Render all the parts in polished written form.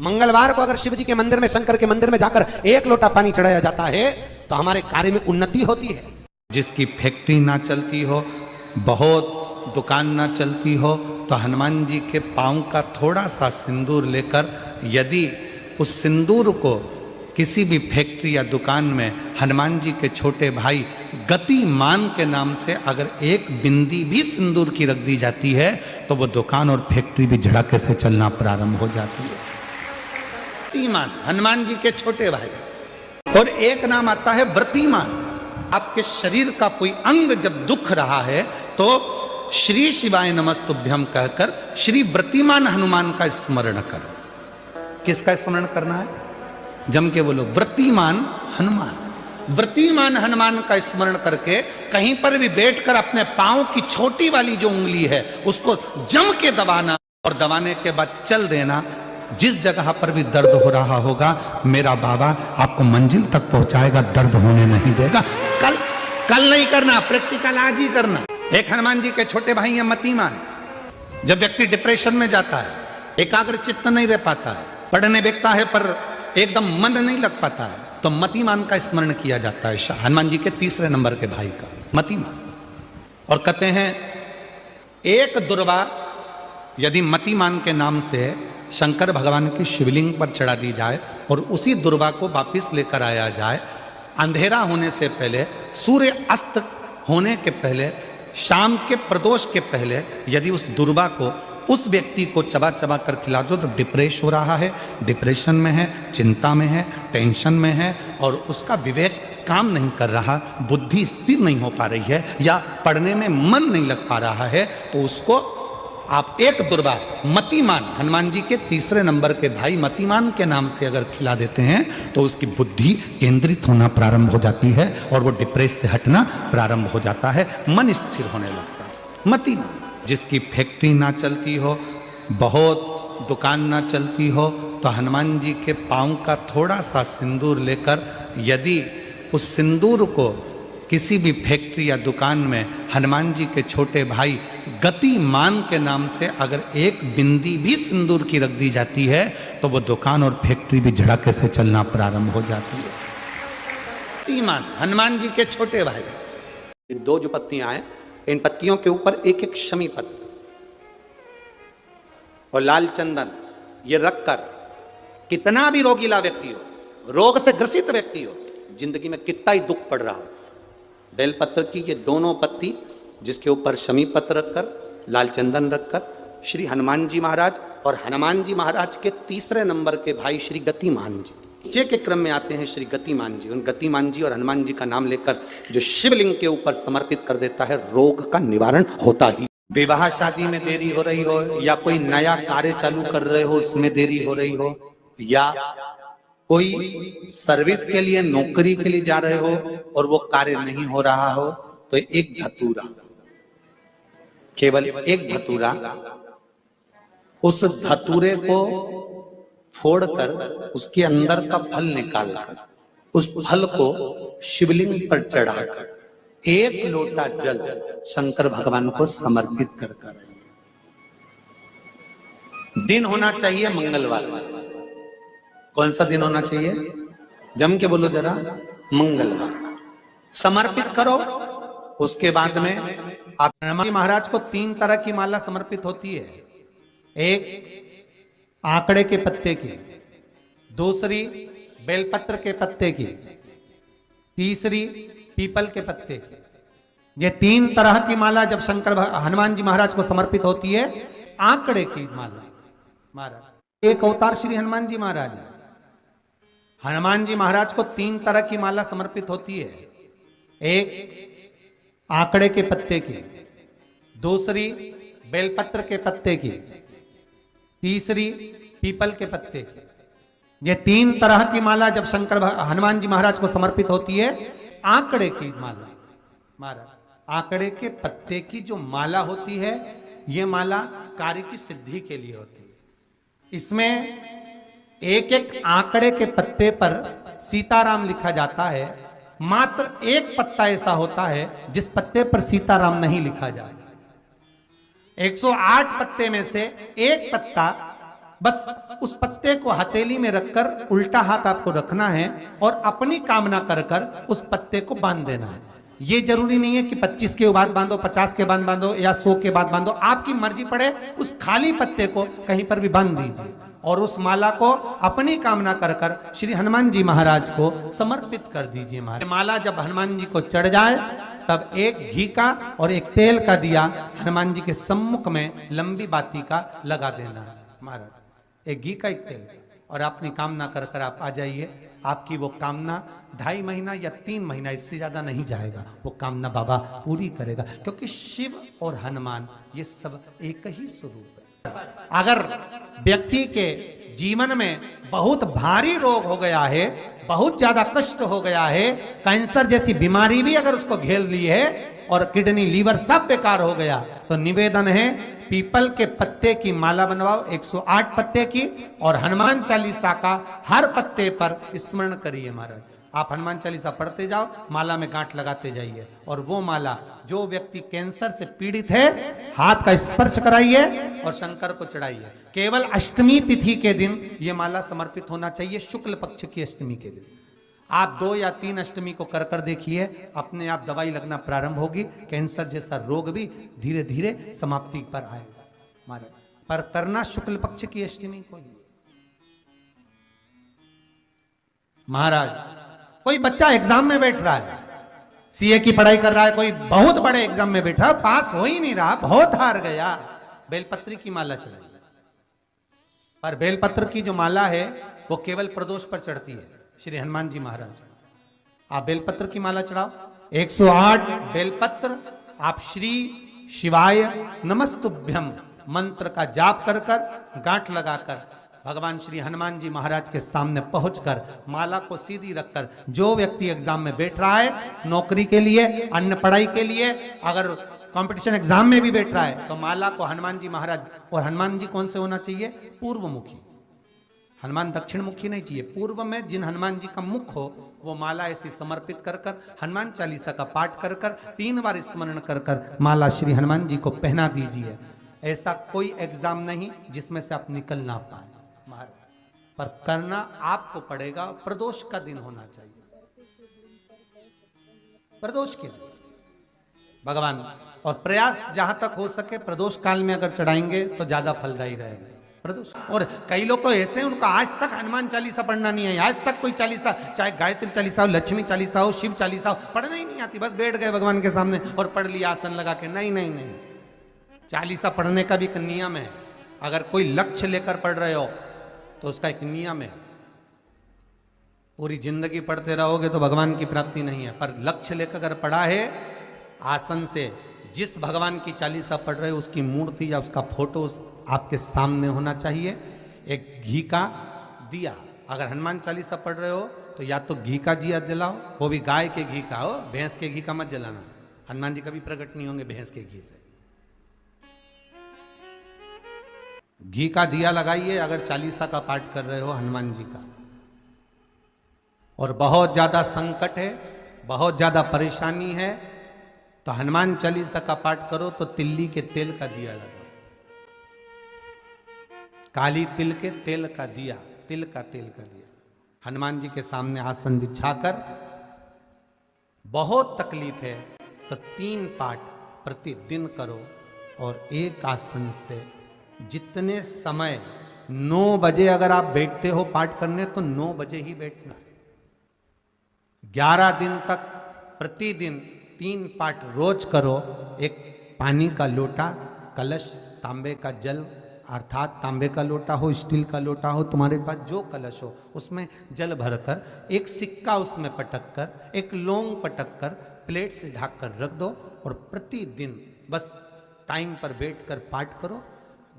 मंगलवार को अगर शिव जी के मंदिर में, शंकर के मंदिर में जाकर एक लोटा पानी चढ़ाया जाता है तो हमारे कार्य में उन्नति होती है। जिसकी फैक्ट्री ना चलती हो, बहुत दुकान ना चलती हो, तो हनुमान जी के पांव का थोड़ा सा सिंदूर लेकर यदि उस सिंदूर को किसी भी फैक्ट्री या दुकान में हनुमान जी के छोटे भाई गतिमान के नाम से अगर एक बिंदी भी सिंदूर की रख दी जाती है तो वो दुकान और फैक्ट्री भी झड़के से चलना प्रारंभ हो जाती है। गतिमान हनुमान जी के छोटे भाई। और एक नाम आता है व्रतिमान। आपके शरीर का कोई अंग जब दुख रहा है तो श्री शिवाय नमस्तुभ्यम कहकर श्री व्रतिमान हनुमान का स्मरण करो। किसका स्मरण करना है? जम के बोलो, व्रतिमान हनुमान। व्रतिमान हनुमान का स्मरण करके कहीं पर भी बैठकर अपने पांव की छोटी वाली जो उंगली है उसको जम के दबाना और दबाने के बाद चल देना। जिस जगह पर भी दर्द हो रहा होगा मेरा बाबा आपको मंजिल तक पहुंचाएगा, दर्द होने नहीं देगा। कल नहीं करना, प्रैक्टिकल आज ही करना। एक हनुमान जी के छोटे भाई हैं मतिमान। जब व्यक्ति डिप्रेशन में जाता है, एकाग्र चित्त नहीं रह पाता है, पढ़ने बैठता है पर एकदम मन नहीं लग पाता है, तो मतिमान का स्मरण किया जाता है। हनुमान जी के तीसरे नंबर के भाई का मतिमान। और कहते हैं एक दुर्वा यदि मतिमान के नाम से शंकर भगवान की शिवलिंग पर चढ़ा दी जाए और उसी दुर्वा को वापिस लेकर आया जाए, अंधेरा होने से पहले, सूर्य अस्त होने के पहले, शाम के प्रदोष के पहले यदि उस दुर्वा को उस व्यक्ति को चबा चबा कर खिला दो तो डिप्रेस हो रहा है, डिप्रेशन में है, चिंता में है, टेंशन में है और उसका विवेक काम नहीं कर रहा, बुद्धि स्थिर नहीं हो पा रही है या पढ़ने में मन नहीं लग पा रहा है, तो उसको आप एक दुर्वा मतिमान हनुमान जी के तीसरे नंबर के भाई मतिमान के नाम से अगर खिला देते हैं तो उसकी बुद्धि केंद्रित होना प्रारंभ हो जाती है और वो डिप्रेस से हटना प्रारंभ हो जाता है, मन स्थिर होने लगता है। मतिमान। जिसकी फैक्ट्री ना चलती हो, बहुत दुकान ना चलती हो, तो हनुमान जी के पांव का थोड़ा सा सिंदूर लेकर यदि उस सिंदूर को किसी भी फैक्ट्री या दुकान में हनुमान जी के छोटे भाई गतिमान के नाम से अगर एक बिंदी भी सिंदूर की रख दी जाती है तो वो दुकान और फैक्ट्री भी झड़के से चलना प्रारंभ हो जाती है। गतिमान हनुमान जी के छोटे भाई। दो जो पत्तियां हैं, इन पत्तियों के ऊपर एक एक शमी पत्र और लाल चंदन ये रखकर कितना भी रोगीला व्यक्ति हो, रोग से ग्रसित व्यक्ति हो, जिंदगी में कितना ही दुख पड़ रहा हो, बेलपत्र की ये दोनों पत्ती जिसके ऊपर शमी पत्र रखकर, लाल चंदन रखकर श्री हनुमान जी महाराज और हनुमान जी महाराज के तीसरे नंबर के भाई श्री गतिमान जी, नीचे के क्रम में आते हैं श्री गतिमान जी। उन गतिमान जी और हनुमान जी का नाम लेकर जो शिवलिंग के ऊपर समर्पित कर देता है, रोग का निवारण होता ही। विवाह शादी में देरी हो रही हो या कोई नया कार्य चालू कर रहे हो उसमें देरी हो रही हो या कोई सर्विस के लिए, नौकरी के लिए जा रहे हो और वो कार्य नहीं हो रहा हो, तो एक धतूरा, केवल एक धतूरा, उस धतूरे को फोड़कर उसके अंदर का फल निकालकर उस फल को शिवलिंग पर चढ़ाकर एक लोटा जल शंकर भगवान को समर्पित कर। दिन होना चाहिए मंगलवार। कौन सा दिन होना चाहिए? जम के बोलो जरा, मंगलवार। समर्पित करो। उसके बाद में आप हनुमान जी महाराज को 3 तरह की माला समर्पित होती है। एक आंकड़े के पत्ते की, दूसरी बेलपत्र के पत्ते की, तीसरी पीपल के पत्ते की। ये 3 तरह की माला जब शंकर हनुमान जी महाराज को समर्पित होती है, आंकड़े की माला महाराज एक अवतार श्री हनुमान जी महाराज, हनुमान जी महाराज को 3 तरह की माला समर्पित होती है। एक आंकड़े के पत्ते की, दूसरी बेलपत्र के पत्ते की, तीसरी पीपल के पत्ते की। ये 3 तरह की माला जब शंकर हनुमान जी महाराज को समर्पित होती है, आंकड़े की माला महाराज, आंकड़े के पत्ते की जो माला होती है, ये माला कार्य की सिद्धि के लिए होती है। इसमें एक एक आंकड़े के पत्ते पर सीताराम लिखा जाता है। मात्र एक पत्ता ऐसा होता है जिस पत्ते पर सीताराम नहीं लिखा जाता। 108 पत्ते में से एक पत्ता बस उस पत्ते को हथेली में रखकर उल्टा हाथ आपको रखना है और अपनी कामना कर कर उस पत्ते को बांध देना है। ये जरूरी नहीं है कि 25 के बाद बांधो, 50 के बाद बांधो या 100 के बाद बांधो, आपकी मर्जी पड़े उस खाली पत्ते को कहीं पर भी बांध दीजिए और उस माला को अपनी कामना कर कर श्री हनुमान जी महाराज को समर्पित कर दीजिए। माला जब हनुमान जी को चढ़ जाए तब एक घी का और एक तेल का दिया हनुमान जी के सम्मुख में लंबी बाती का लगा देना है महाराज, एक घी का एक तेल, और अपनी कामना कर कर आप आ जाइए। आपकी वो कामना 2.5 महीना या 3 महीना, इससे ज्यादा नहीं जाएगा, वो कामना बाबा पूरी करेगा, क्योंकि शिव और हनुमान ये सब एक ही स्वरूप है। अगर व्यक्ति के जीवन में बहुत भारी रोग हो गया है, बहुत ज्यादा कष्ट हो गया है, कैंसर जैसी बीमारी भी अगर उसको घेर ली है और किडनी लीवर सब बेकार हो गया, तो निवेदन है पीपल के पत्ते की माला बनवाओ, 108 पत्ते की, और हनुमान चालीसा का हर पत्ते पर स्मरण करिए महाराज। आप हनुमान चालीसा पढ़ते जाओ, माला में गांठ लगाते जाइए, और वो माला जो व्यक्ति कैंसर से पीड़ित है हाथ का स्पर्श कराइए और शंकर को चढ़ाइए। केवल अष्टमी तिथि के दिन ये माला समर्पित होना चाहिए, शुक्ल पक्ष की अष्टमी के दिन। आप 2 या 3 अष्टमी को कर कर देखिए, अपने आप दवाई लगना प्रारंभ होगी, कैंसर जैसा रोग भी धीरे धीरे समाप्ति पर आएगा महाराज। पर करना शुक्ल पक्ष की अष्टमी को ही। महाराज कोई बच्चा एग्जाम में बैठ रहा है, सीए की पढ़ाई कर रहा है, कोई बहुत बड़े एग्जाम में बैठा, पास हो ही नहीं रहा, बहुत हार गया, बेलपत्री की माला चढ़ाई। पर बेलपत्र की जो माला है वो केवल प्रदोष पर चढ़ती है श्री हनुमान जी महाराज। आप बेलपत्र की माला चढ़ाओ, 108 बेलपत्र आप श्री शिवाय नमस्तुभ्यम मंत्र का जाप कर कर गांठ लगाकर भगवान श्री हनुमान जी महाराज के सामने पहुंचकर माला को सीधी रखकर, जो व्यक्ति एग्जाम में बैठ रहा है, नौकरी के लिए, अन्य पढ़ाई के लिए, अगर कंपटीशन एग्जाम में भी बैठ रहा है, तो माला को हनुमान जी महाराज, और हनुमान जी कौन से होना चाहिए? पूर्वमुखी। हनुमान दक्षिण मुखी नहीं चाहिए, पूर्व में जिन हनुमान जी का मुख हो वो माला ऐसी समर्पित कर कर हनुमान चालीसा का पाठ कर कर 3 बार स्मरण कर कर माला श्री हनुमान जी को पहना दीजिए। ऐसा कोई एग्जाम नहीं जिसमें से आप निकल ना पाए महाराज, पर करना आपको पड़ेगा। प्रदोष का दिन होना चाहिए, प्रदोष के दिन भगवान, और प्रयास जहां तक हो सके प्रदोष काल में अगर चढ़ाएंगे तो ज्यादा फलदायी रहेगा प्रदोष। और कई लोग तो ऐसे हैं उनका आज तक हनुमान चालीसा पढ़ना नहीं है, आज तक कोई चालीसा, चाहे गायत्री चालीसा हो, लक्ष्मी चालीसा हो, शिव चालीसा हो, पढ़ना ही नहीं आती, बस बैठ गए भगवान के सामने और पढ़ लिया आसन लगा के। नहीं नहीं नहीं, चालीसा पढ़ने का भी एक नियम है। अगर कोई लक्ष्य लेकर पढ़ रहे हो तो उसका एक नियम है। पूरी जिंदगी पढ़ते रहोगे तो भगवान की प्राप्ति नहीं है, पर लक्ष्य लेकर अगर पढ़ा है, आसन से जिस भगवान की चालीसा पढ़ रहे हो उसकी मूर्ति या उसका फोटो आपके सामने होना चाहिए। एक घी का दिया, अगर हनुमान चालीसा पढ़ रहे हो तो या तो घी का दिया जलाओ, वो भी गाय के घी का हो, भैंस के घी का मत जलाना। हनुमान जी कभी प्रकट नहीं होंगे भैंस के घी से। घी का दिया लगाइए अगर चालीसा का पाठ कर रहे हो हनुमान जी का। और बहुत ज्यादा संकट है, बहुत ज्यादा परेशानी है, तो हनुमान चालीसा का पाठ करो तो तिल्ली के तेल का दिया लगाओ, काली तिल के तेल का दिया, तिल का तेल का दिया हनुमान जी के सामने आसन बिछाकर। बहुत तकलीफ है तो 3 पाठ प्रतिदिन करो, और एक आसन से जितने समय 9 बजे अगर आप बैठते हो पाठ करने तो 9 बजे ही बैठना है। 11 दिन तक प्रतिदिन 3 पाठ रोज करो। एक पानी का लोटा, कलश, तांबे का जल, अर्थात तांबे का लोटा हो, स्टील का लोटा हो, तुम्हारे पास जो कलश हो उसमें जल भरकर, एक सिक्का उसमें पटक कर, एक लौंग पटक कर प्लेट से ढक कर रख दो, और प्रतिदिन बस टाइम पर बैठकर पाठ करो।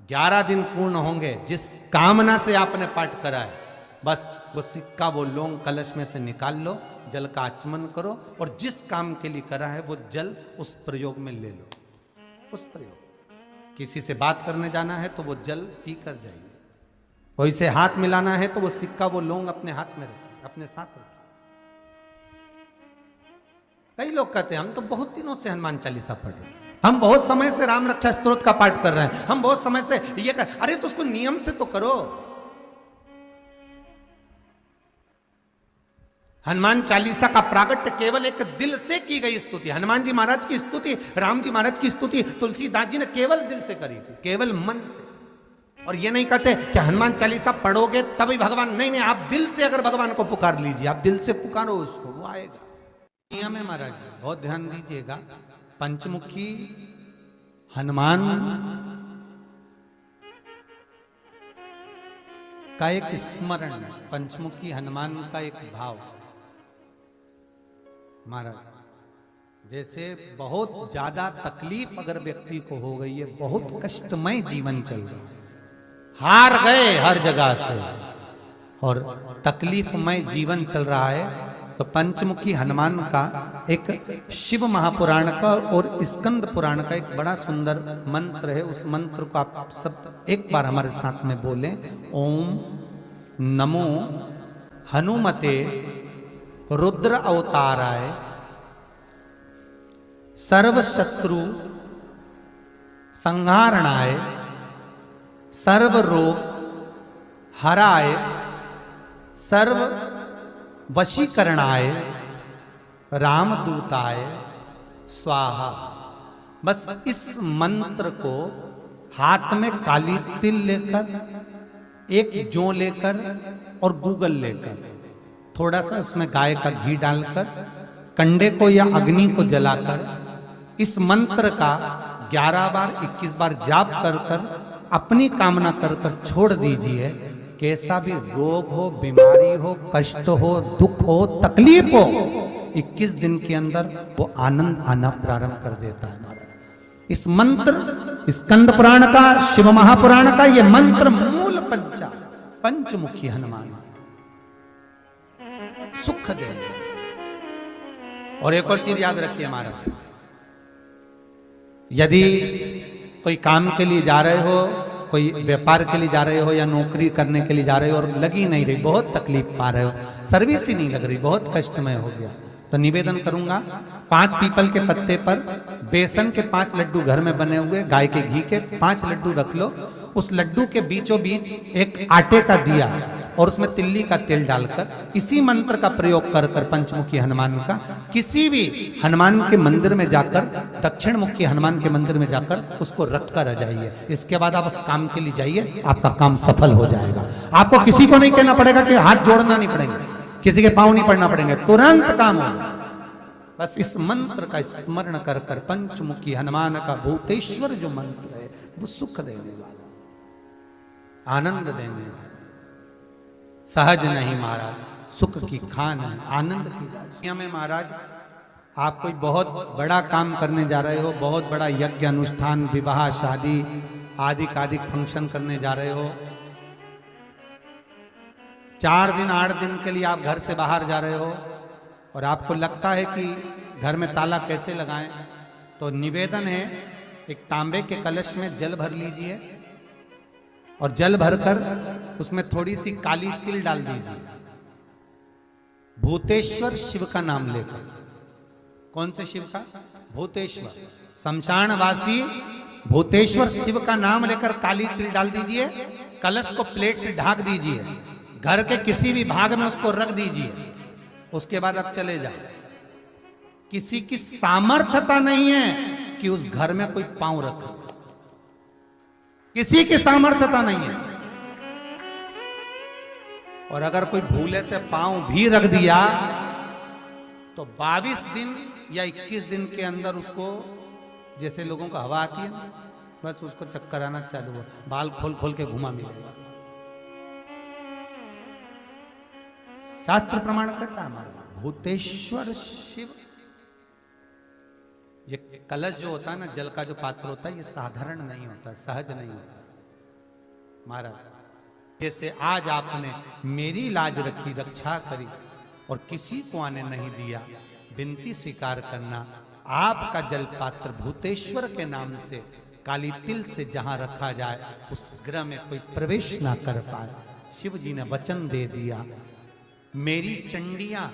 11 दिन पूर्ण होंगे, जिस कामना से आपने पाठ करा है बस वो सिक्का, वो लौंग कलश में से निकाल लो, जल का आचमन करो, और जिस काम के लिए करा है वो जल उस प्रयोग में ले लो। उस प्रयोग, किसी से बात करने जाना है तो वो जल पी कर जाइए, कोई से हाथ मिलाना है तो वो सिक्का, वो लौंग अपने हाथ में रखिए, अपने साथ रखिए। कई लोग कहते हैं हम तो बहुत दिनों से हनुमान चालीसा पढ़ रहे हैं, हम बहुत समय से राम रक्षा स्तोत्र का पाठ कर रहे हैं, हम बहुत समय से ये कर, अरे तो उसको नियम से तो करो। हनुमान चालीसा का प्रागट्य केवल एक दिल से की गई स्तुति, हनुमान जी महाराज की स्तुति, राम जी महाराज की स्तुति तुलसीदास जी ने केवल दिल से करी थी, केवल मन से। और ये नहीं कहते कि हनुमान चालीसा पढ़ोगे तभी भगवान, नहीं नहीं, आप दिल से अगर भगवान को पुकार लीजिए, आप दिल से पुकारो उसको, वो आएगा। नियम है महाराज, बहुत ध्यान दीजिएगा। पंचमुखी हनुमान का एक स्मरण, पंचमुखी हनुमान का एक भाव। महाराज जैसे बहुत ज्यादा तकलीफ अगर व्यक्ति को हो गई है, बहुत कष्टमय जीवन चल रहा है, हार गए हर जगह से और तकलीफमय जीवन चल रहा है, तो पंचमुखी हनुमान का एक शिव महापुराण का और स्कंद पुराण का एक बड़ा सुंदर मंत्र है। उस मंत्र को आप सब एक बार हमारे साथ में बोलें। ओम नमो हनुमते रुद्र अवताराय सर्व शत्रु संहारणाय सर्व रोग हराय सर्व वशीकरणाय रामदूताय स्वाहा। बस इस मंत्र को हाथ में काली तिल लेकर, एक जौ लेकर और गूगल लेकर, थोड़ा सा उसमें गाय का घी डालकर, कंडे को या अग्नि को जलाकर इस मंत्र का 11 बार 21 बार जाप कर कर अपनी कामना कर कर छोड़ दीजिए। कैसा भी रोग हो, बीमारी हो, कष्ट हो, दुख हो, तकलीफ हो, 21 दिन के अंदर वो आनंद आना प्रारंभ कर देता है। इस मंत्र, स्कंद पुराण का, शिव महापुराण का ये मंत्र मूल पंचमुखी हनुमान सुख देंगे। और एक और चीज याद रखिए हमारा, यदि कोई काम के लिए जा रहे हो, कोई व्यापार के लिए जा रहे हो या नौकरी करने के लिए जा रहे हो और लगी नहीं रही, बहुत तकलीफ पा रहे हो, सर्विस ही नहीं लग रही, बहुत कष्टमय हो गया, तो निवेदन करूंगा 5 पीपल के पत्ते पर बेसन के 5 लड्डू घर में बने हुए, गाय के घी के 5 लड्डू रख लो, उस लड्डू के बीचों बीच एक आटे का दिया और उसमें तिल्ली का तेल डालकर इसी मंत्र का प्रयोग कर कर पंचमुखी हनुमान का किसी भी हनुमान के मंदिर में जाकर, दक्षिण मुखी हनुमान के मंदिर में जाकर उसको रख कर आ जाइए। इसके बाद आप उस काम के लिए जाइए, आपका काम सफल हो जाएगा। आपको किसी को नहीं कहना पड़ेगा कि हाथ जोड़ना नहीं पड़ेंगे, किसी के पांव नहीं पड़ना पड़ेंगे, तुरंत काम होगा। बस इस मंत्र का स्मरण कर कर पंचमुखी हनुमान का भूतेश्वर जो मंत्र है वो सुख देने वाला, आनंद देने वाला, सहज नहीं महाराज, सुख की खान है, आनंद की राशि में। महाराज आप कोई बहुत बड़ा काम करने जा रहे हो, बहुत बड़ा यज्ञ अनुष्ठान, विवाह, शादी आदि फंक्शन करने जा रहे हो, 4 दिन 8 दिन के लिए आप घर से बाहर जा रहे हो और आपको लगता है कि घर में ताला कैसे लगाएं, तो निवेदन है एक तांबे के कलश में जल भर लीजिए और जल भरकर उसमें थोड़ी सी काली तिल डाल दीजिए, भूतेश्वर शिव का नाम लेकर। कौन से शिव का? भूतेश्वर, शमशानवासी भूतेश्वर शिव का नाम लेकर काली तिल डाल दीजिए, कलश को प्लेट से ढक दीजिए, घर के किसी भी भाग में उसको रख दीजिए। उसके बाद आप चले जाओ। किसी की सामर्थ्यता नहीं है कि उस घर में कोई पांव रखे, किसी की सामर्थ्यता नहीं है। और अगर कोई भूले से पांव भी रख दिया तो 22 दिन या 21 दिन के अंदर उसको, जैसे लोगों को हवा आती है ना, बस उसको चक्कर आना चालू हो, बाल खोल खोल के घुमा मिलेगा। शास्त्र प्रमाण करता है हमारा भूतेश्वर शिव। ये कलश जो होता है ना, जल का जो पात्र होता है, ये साधारण नहीं होता, सहज नहीं होता महाराज। जैसे आज आपने मेरी लाज रखी, रक्षा करी और किसी को आने नहीं दिया, विनती स्वीकार करना। आपका जल पात्र भूतेश्वर के नाम से काली तिल से जहां रखा जाए उस गृह में कोई प्रवेश ना कर पाए। शिव जी ने वचन दे दिया, मेरी चंडियां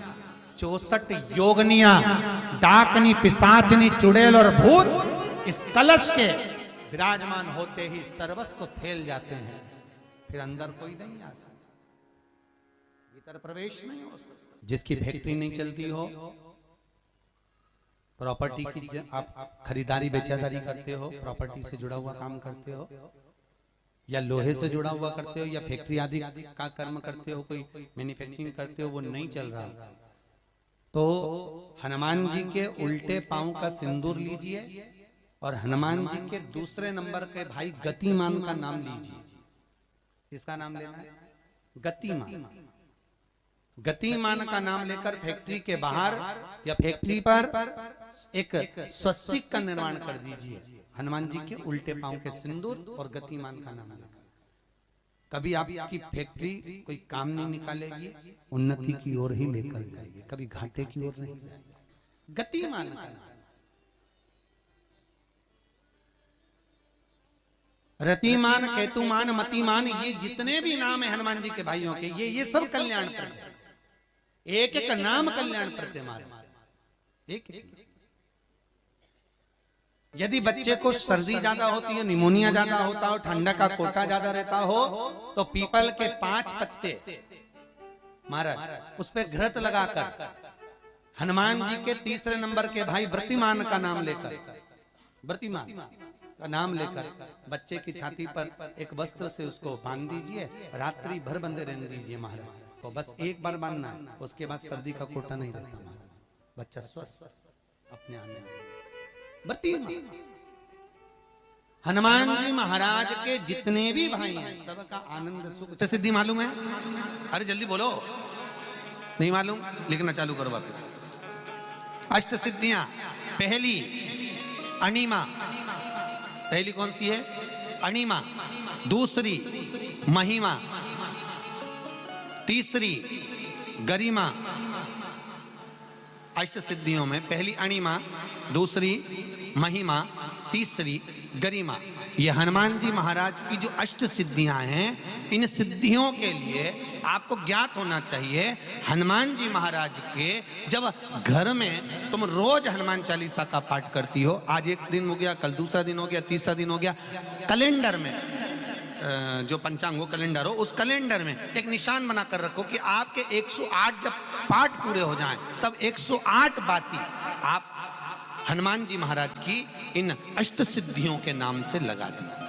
64 योगनियां, डाकनी, पिशाचनी, चुड़ैल और भूत इस कलश के विराजमान होते ही सर्वस्व फैल जाते हैं, फिर अंदर कोई नहीं आ सकता, भीतर प्रवेश नहीं हो सकता। जिसकी फैक्ट्री नहीं चलती हो, प्रॉपर्टी की आप खरीदारी बेचादारी करते हो, प्रॉपर्टी से जुड़ा हुआ काम करते हो, या लोहे से जुड़ा हुआ करते हो, या फैक्ट्री आदि का कर्म करते हो, कोई मैन्युफैक्चरिंग करते हो, वो नहीं चल रहा, तो हनुमान जी के उल्टे पांव का सिंदूर लीजिए और हनुमान जी के दूसरे नंबर के भाई गतिमान का नाम लीजिए। किसका नाम लेना है? गतिमान। गतिमान का नाम लेकर फैक्ट्री के बाहर या फैक्ट्री पर एक स्वस्तिक का निर्माण कर दीजिए, हनुमान जी के उल्टे पांव के सिंदूर और गतिमान का नाम लेकर। कभी आपकी फैक्ट्री कोई काम नहीं निकालेगी, उन्नति की ओर ही लेकर जाएगी, कभी घाटे की ओर नहीं जाएगी। गतिमान का नाम, रतिमान, केतुमान, मतिमान, ये जितने भी नाम है हनुमान जी के भाइयों के, ये सब कल्याण प्रद, एक एक नाम कल्याण प्रद हमारे, एक एक। यदि बच्चे को सर्दी ज्यादा होती है, निमोनिया ज्यादा होता हो, ठंडा का कोटा ज्यादा रहता हो, तो पीपल के 5 पत्ते महाराज उस पर घृत लगाकर हनुमान जी के तीसरे नंबर के भाई व्रतिमान का नाम लेकर, व्रतिमान का नाम लेकर बच्चे की छाती पर एक वस्त्र से उसको बांध दीजिए, रात्रि भर बंधे रहने दीजिए महाराज। तो बस एक बार बांधना है, उसके बाद सर्दी का कोटा नहीं रहता महाराज, बच्चा स्वस्थ अपने आने में। हनुमान जी महाराज के जितने भी भाई हैं, सबका आनंद सुख सिद्धि मालूम है? अरे जल्दी बोलो, नहीं मालूम? लिखना चालू करो वापस। अष्ट सिद्धियां, पहली अणिमा, पहली कौन सी है? अणिमा। दूसरी महिमा, तीसरी गरिमा। अष्ट सिद्धियों में पहली अणिमा, दूसरी महिमा, तीसरी गरिमा। ये हनुमान जी महाराज की जो अष्ट सिद्धियां हैं, इन सिद्धियों के लिए आपको ज्ञात होना चाहिए, हनुमान जी महाराज के जब घर में तुम रोज हनुमान चालीसा का पाठ करती हो, आज एक दिन हो गया, कल दूसरा दिन हो गया, तीसरा दिन हो गया, कैलेंडर में जो पंचांग हो कैलेंडर हो, उस कैलेंडर में एक निशान बनाकर रखो कि आपके 108 जब पाठ पूरे हो जाएं, तब 108 बाती आप हनुमान जी महाराज की इन अष्ट सिद्धियों के नाम से लगा दीजिए।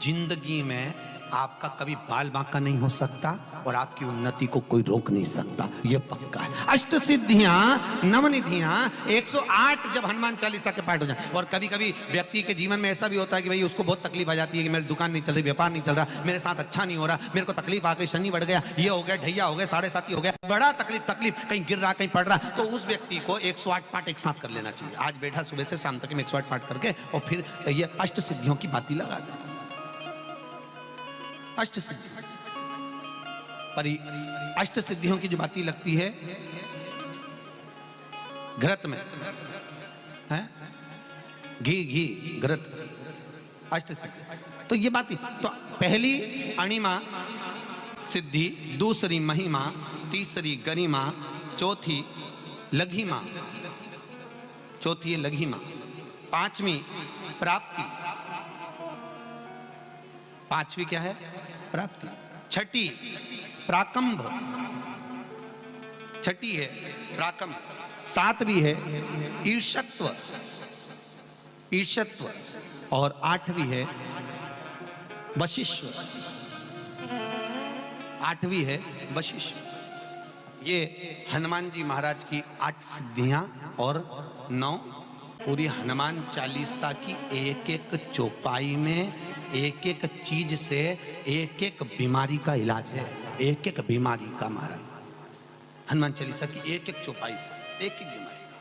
जिंदगी में आपका कभी बाल बांका नहीं हो सकता और आपकी उन्नति को कोई रोक नहीं सकता, ये पक्का है। अष्ट सिद्धियां, नवनिधियां, 108 जब हनुमान चालीसा के पाठ हो जाए। और कभी कभी व्यक्ति के जीवन में ऐसा भी होता है कि भाई उसको बहुत तकलीफ आ जाती है कि मेरी दुकान नहीं चल रही, व्यापार नहीं चल रहा, मेरे साथ अच्छा नहीं हो रहा, मेरे को तकलीफ आ गई, शनि बढ़ गया, ये हो गया, ढैया हो गया, 7.5 हो गया, बड़ा तकलीफ, कहीं गिर रहा, कहीं पड़ रहा, तो उस व्यक्ति को 108 पाठ एक साथ कर लेना चाहिए। आज बैठा सुबह से शाम तक 108 पाठ करके और फिर ये अष्ट सिद्धियों की बाती लगा दे। अष्ट सिद्धि पर अष्ट सिद्धियों की जो बाती लगती है घृत में है, घी घृत, अष्ट सिद्धि। तो ये बाती, तो पहली अणिमा सिद्धि, दूसरी महिमा, तीसरी गरिमा, चौथी लघिमा, चौथी है लघिमा, पांचवी प्राप्ति, पांचवी क्या है? प्राप्ति। छठी प्राकंभ, छठी है प्राकंभ। सातवीं है ईर्षत्व, ईर्षत्व। और आठवीं है वशिष्ठ, आठवीं है वशिष्ठ। ये हनुमान जी महाराज की 8 सिद्धियां और 9 पूरी हनुमान चालीसा की एक एक चौपाई में एक एक चीज से एक एक बीमारी का इलाज है, एक एक बीमारी का महाराज हनुमान चालीसा की एक एक चौपाई से एक एक बीमारी का।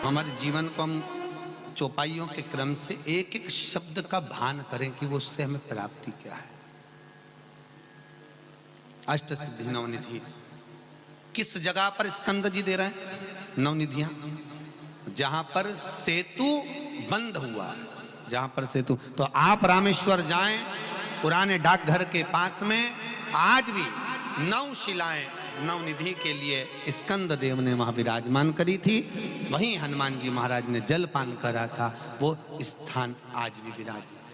हमारे जीवन को हम चौपाइयों के क्रम से एक एक शब्द का भान करें कि वो उससे हमें प्राप्ति क्या है। अष्ट सिद्धि नवनिधि किस जगह पर स्कंद जी दे रहे हैं? नवनिधियां जहां पर सेतु बंद हुआ, जहां पर सेतु। तो आप रामेश्वर जाएं, पुराने डाकघर के पास में आज भी 9 शिलाएं नवनिधि के लिए स्कंद देव ने वहां विराजमान करी थी, वहीं हनुमान जी महाराज ने जलपान करा था, वो स्थान आज भी विराजमान।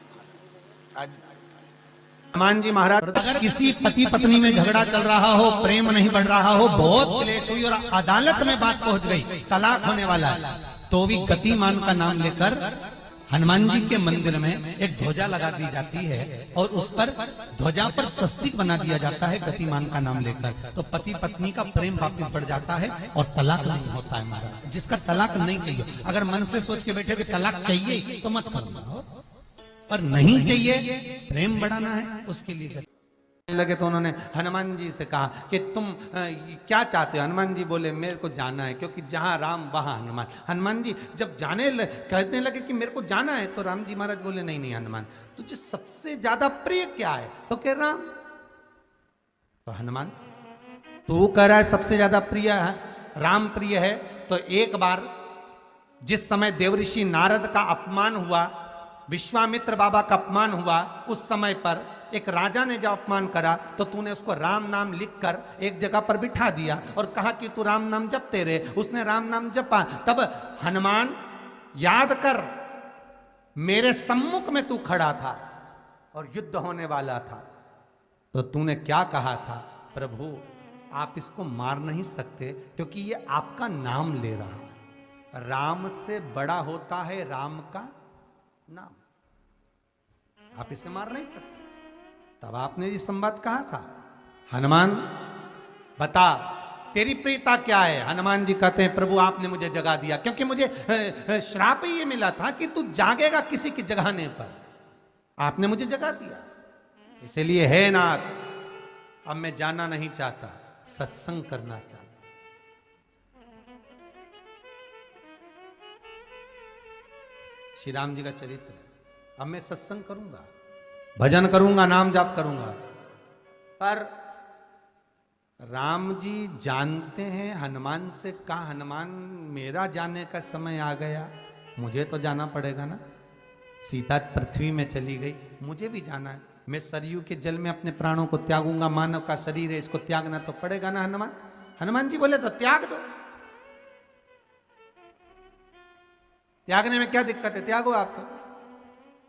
आज हनुमान जी महाराज, अगर किसी पति पत्नी में झगड़ा चल रहा हो, प्रेम नहीं बढ़ रहा हो, बहुत क्लेश हुई और अदालत में बात पहुंच गई, तलाक होने वाला है, तो भी गतिमान का नाम लेकर हनुमान जी के मंदिर में एक ध्वजा लगा दी जाती है और उस पर ध्वजा पर स्वस्तिक बना दिया जाता है गतिमान का नाम लेकर। तो पति पत्नी का प्रेम वापस बढ़ जाता है और तलाक नहीं होता है महाराज। जिसका तलाक नहीं चाहिए, अगर मन से सोच के बैठे कि तलाक चाहिए तो मत करना, पर नहीं चाहिए, प्रेम बढ़ाना है, उसके लिए लगे। तो उन्होंने हनुमान जी से कहा कि तुम क्या चाहते हो? हनुमान जी बोले मेरे को जाना है, क्योंकि जहां राम वहां हनुमान। हनुमान जी जब कहने लगे कि मेरे को जाना है, तो राम जी महाराज बोले नहीं नहीं हनुमान, तुझे सबसे ज्यादा प्रिय क्या है? तो कह राम। तो हनुमान तू कह रहा है सबसे ज्यादा प्रिय है राम प्रिय है, तो एक बार जिस समय देवऋषि नारद का अपमान हुआ, विश्वामित्र बाबा का अपमान हुआ, उस समय पर एक राजा ने जब अपमान करा तो तूने उसको राम नाम लिखकर एक जगह पर बिठा दिया और कहा कि तू राम नाम जपते रहे। उसने राम नाम जपा। तब हनुमान याद कर, मेरे सम्मुख में तू खड़ा था और युद्ध होने वाला था, तो तूने क्या कहा था? प्रभु आप इसको मार नहीं सकते क्योंकि ये आपका नाम ले रहा है। राम से बड़ा होता है राम का नाम, आप इसे मार नहीं सकते। तब आपने ये संवाद कहा था, हनुमान बता तेरी प्रियता क्या है? हनुमान जी कहते हैं प्रभु आपने मुझे जगा दिया, क्योंकि मुझे श्राप ये मिला था कि तू जागेगा किसी की जगाने पर, आपने मुझे जगा दिया, इसलिए है नाथ अब मैं जाना नहीं चाहता, सत्संग करना चाहता। श्री राम जी का चरित्र है, अब मैं सत्संग करूंगा, भजन करूंगा, नाम जाप करूंगा। पर राम जी जानते हैं हनुमान से कहा, हनुमान मेरा जाने का समय आ गया, मुझे तो जाना पड़ेगा ना। सीता पृथ्वी में चली गई, मुझे भी जाना है, मैं सरयू के जल में अपने प्राणों को त्यागूंगा, मानव का शरीर है इसको त्यागना तो पड़ेगा ना हनुमान। हनुमान जी बोले तो त्याग दो, त्यागने में क्या दिक्कत है, त्यागो आप तो।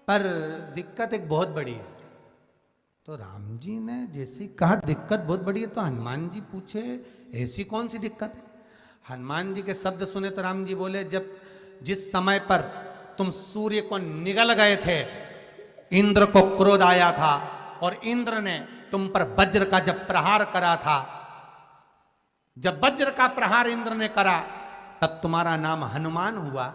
पर दिक्कत एक बहुत बड़ी है। तो राम जी ने जैसी कहा दिक्कत बहुत बड़ी है, तो हनुमान जी पूछे ऐसी कौन सी दिक्कत है? हनुमान जी के शब्द सुने तो राम जी बोले, जब जिस समय पर तुम सूर्य को निगल गए थे, इंद्र को क्रोध आया था और इंद्र ने तुम पर वज्र का जब प्रहार करा था, जब वज्र का प्रहार इंद्र ने करा तब तुम्हारा नाम हनुमान हुआ,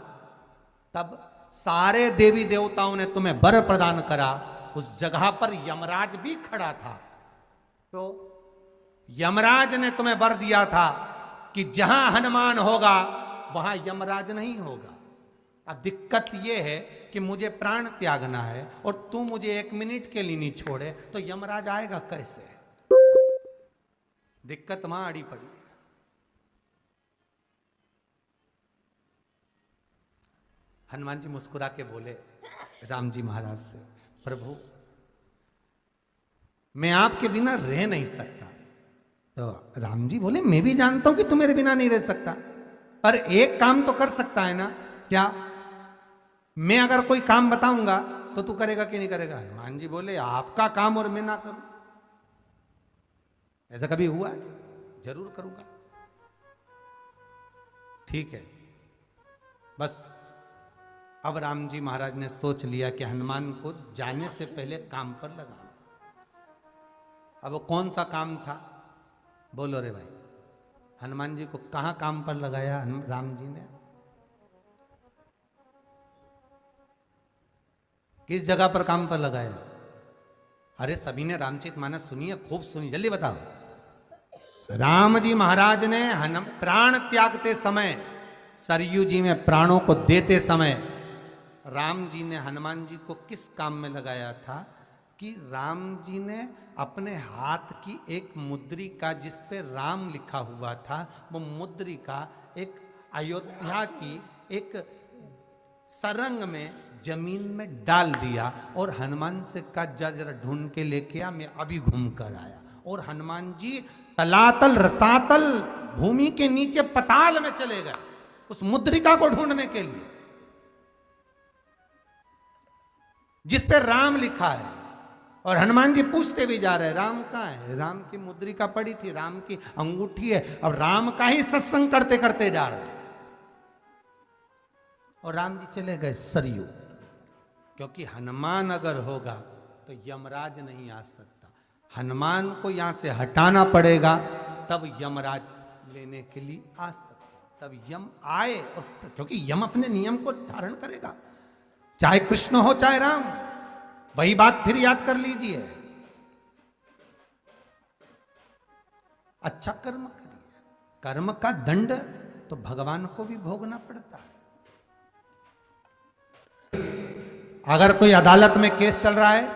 तब सारे देवी देवताओं ने तुम्हें वर प्रदान करा। उस जगह पर यमराज भी खड़ा था, तो यमराज ने तुम्हें वर दिया था कि जहां हनुमान होगा वहां यमराज नहीं होगा। अब दिक्कत यह है कि मुझे प्राण त्यागना है और तू मुझे 1 मिनट के लिए नहीं छोड़े, तो यमराज आएगा कैसे? दिक्कत वहां अड़ी पड़ी। हनुमान जी मुस्कुरा के बोले राम जी महाराज से, प्रभु मैं आपके बिना रह नहीं सकता। तो राम जी बोले मैं भी जानता हूं कि तू मेरे बिना नहीं रह सकता, पर एक काम तो कर सकता है ना। क्या? मैं अगर कोई काम बताऊंगा तो तू करेगा कि नहीं करेगा? हनुमान जी बोले आपका काम और मैं ना करूं, ऐसा कभी हुआ है? जरूर करूंगा। ठीक है, बस अब राम जी महाराज ने सोच लिया कि हनुमान को जाने से पहले काम पर लगाना। अब वो कौन सा काम था? बोलो रे भाई। हनुमान जी को कहां काम पर लगाया राम जी ने? किस जगह पर काम पर लगाया? अरे सभी ने रामचरितमानस सुनी है, खूब सुनी, जल्दी बताओ। राम जी महाराज ने प्राण त्यागते समय, सरयू जी में प्राणों को देते समय, राम जी ने हनुमान जी को किस काम में लगाया था? कि राम जी ने अपने हाथ की एक मुद्रिका जिस पे राम लिखा हुआ था, वो मुद्रिका एक अयोध्या की एक सरंग में जमीन में डाल दिया और हनुमान से कहा जा जरा ढूंढ के लेके आ, मैं अभी घूम कर आया। और हनुमान जी तलातल रसातल भूमि के नीचे पताल में चले गए उस मुद्रिका को ढूंढने के लिए जिस पे राम लिखा है। और हनुमान जी पूछते भी जा रहे राम कहाँ है, राम की मुद्रिका पड़ी थी, राम की अंगूठी है। अब राम का ही सत्संग करते करते जा रहे और राम जी चले गए सरयू, क्योंकि हनुमान अगर होगा तो यमराज नहीं आ सकता। हनुमान को यहां से हटाना पड़ेगा तब यमराज लेने के लिए आ सकता, तब यम आए। और क्योंकि यम अपने नियम को धारण करेगा, चाहे कृष्ण हो चाहे राम। वही बात फिर याद कर लीजिए, अच्छा कर्म करिए, कर्म का दंड तो भगवान को भी भोगना पड़ता है। अगर कोई अदालत में केस चल रहा है,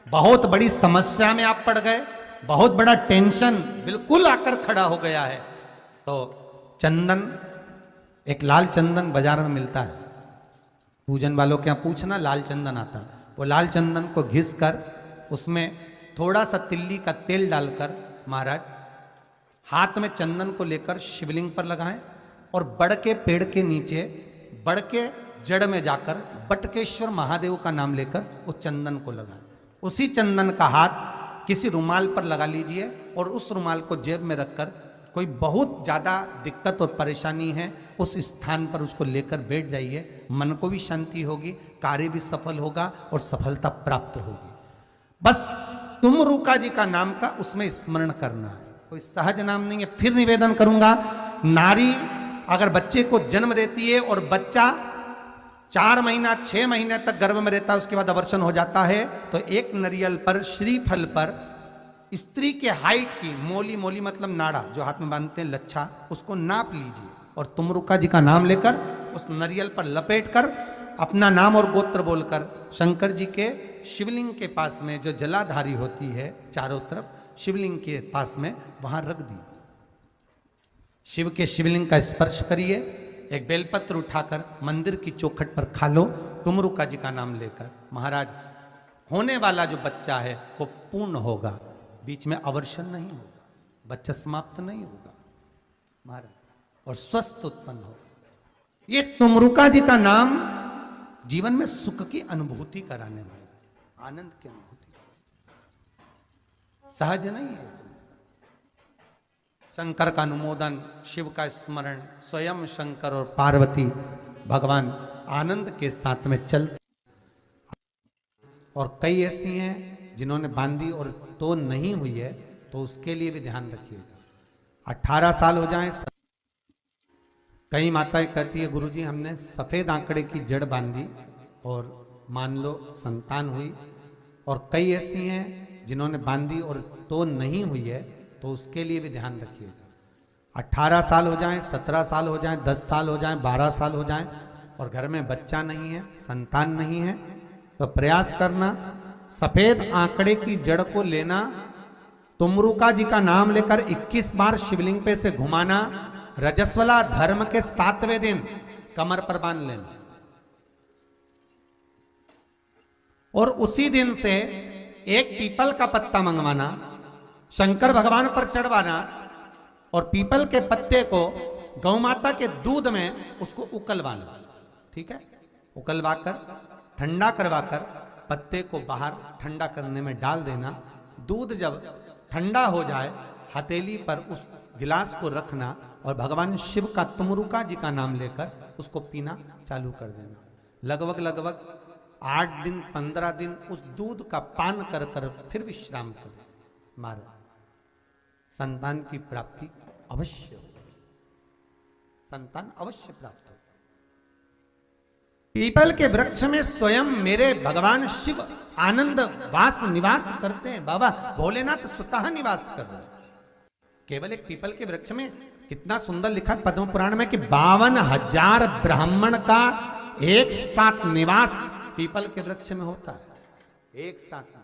बहुत बड़ी समस्या में आप पड़ गए, बहुत बड़ा टेंशन बिल्कुल आकर खड़ा हो गया है, तो चंदन, एक लाल चंदन बाजार में मिलता है, पूजन वालों के यहाँ पूछना, लाल चंदन आता है। वो लाल चंदन को घिस कर उसमें थोड़ा सा तिल्ली का तेल डालकर महाराज हाथ में चंदन को लेकर शिवलिंग पर लगाएं और बड़ के पेड़ के नीचे बड़ के जड़ में जाकर बटकेश्वर महादेव का नाम लेकर उस चंदन को लगाएं। उसी चंदन का हाथ किसी रुमाल पर लगा लीजिए और उस रुमाल को जेब में रखकर कोई बहुत ज़्यादा दिक्कत और परेशानी है उस स्थान पर उसको लेकर बैठ जाइए। मन को भी शांति होगी, कार्य भी सफल होगा और सफलता प्राप्त होगी। बस तुमरुका जी का नाम का उसमें स्मरण करना है, कोई सहज नाम नहीं है। फिर निवेदन करूंगा, नारी अगर बच्चे को जन्म देती है और बच्चा 4 महीना 6 महीने तक गर्भ में रहता है, उसके बाद अवर्षण हो जाता है, तो एक नरियल पर, श्रीफल पर स्त्री के हाइट की मोली, मोली मतलब नाड़ा जो हाथ में बांधते हैं लच्छा, उसको नाप लीजिए और तुमरुका जी का नाम लेकर उस नरियल पर लपेट कर अपना नाम और गोत्र बोलकर शंकर जी के शिवलिंग के पास में जो जलाधारी होती है चारों तरफ शिवलिंग के पास में वहां रख दीजिए। शिव के शिवलिंग का स्पर्श करिए, एक बेलपत्र उठाकर मंदिर की चौखट पर खा लो तुमरुका जी का नाम लेकर। महाराज होने वाला जो बच्चा है वो पूर्ण होगा, बीच में अवर्षण नहीं होगा, बच्चा समाप्त नहीं होगा महाराज, और स्वस्थ उत्पन्न होगा। ये तुमरुका जी का नाम जीवन में सुख की अनुभूति कराने वाला, आनंद की अनुभूति, सहज नहीं है। शंकर का अनुमोदन, शिव का स्मरण, स्वयं शंकर और पार्वती भगवान आनंद के साथ में चलते। और कई ऐसी हैं जिन्होंने बांधी और तो नहीं हुई है, तो उसके लिए भी ध्यान रखिएगा। 18 साल हो जाएं, कई माताएं कहती है गुरुजी हमने सफेद आंकड़े की जड़ बांधी और मान लो संतान हुई। और कई ऐसी हैं जिन्होंने बांधी और तो नहीं हुई है, तो उसके लिए भी ध्यान रखिएगा। 18 साल हो जाएं, 17 साल हो जाएं, 10 साल हो जाएं, 12 साल हो जाएं और घर में बच्चा नहीं है, संतान नहीं है, तो प्रयास करना सफेद आंकड़े की जड़ को लेना, तुमरुका जी का नाम लेकर 21 बार शिवलिंग पे से घुमाना, रजस्वला धर्म के 7वें दिन कमर पर बांध लेना और उसी दिन से एक पीपल का पत्ता मंगवाना, शंकर भगवान पर चढ़वाना और पीपल के पत्ते को गौ माता के दूध में उसको उकलवाना। ठीक है, उकलवाकर ठंडा करवाकर पत्ते को बाहर ठंडा करने में डाल देना। दूध जब ठंडा हो जाए हथेली पर उस गिलास को रखना और भगवान शिव का तुमरुका जी का नाम लेकर उसको पीना चालू कर देना। लगभग 8 दिन 15 दिन उस दूध का पान कर कर फिर विश्राम करें। महाराज संतान की प्राप्ति अवश्य हो, संतान अवश्य प्राप्त हो। पीपल के वृक्ष में स्वयं मेरे भगवान शिव आनंद वास निवास करते हैं। बाबा भोलेनाथ स्वतः निवास कर रहे हैं। केवल एक पीपल के वृक्ष में कितना सुंदर लिखा पद्म पुराण में कि 52,000 ब्राह्मण का एक साथ निवास पीपल के वृक्ष में होता है, एक साथ।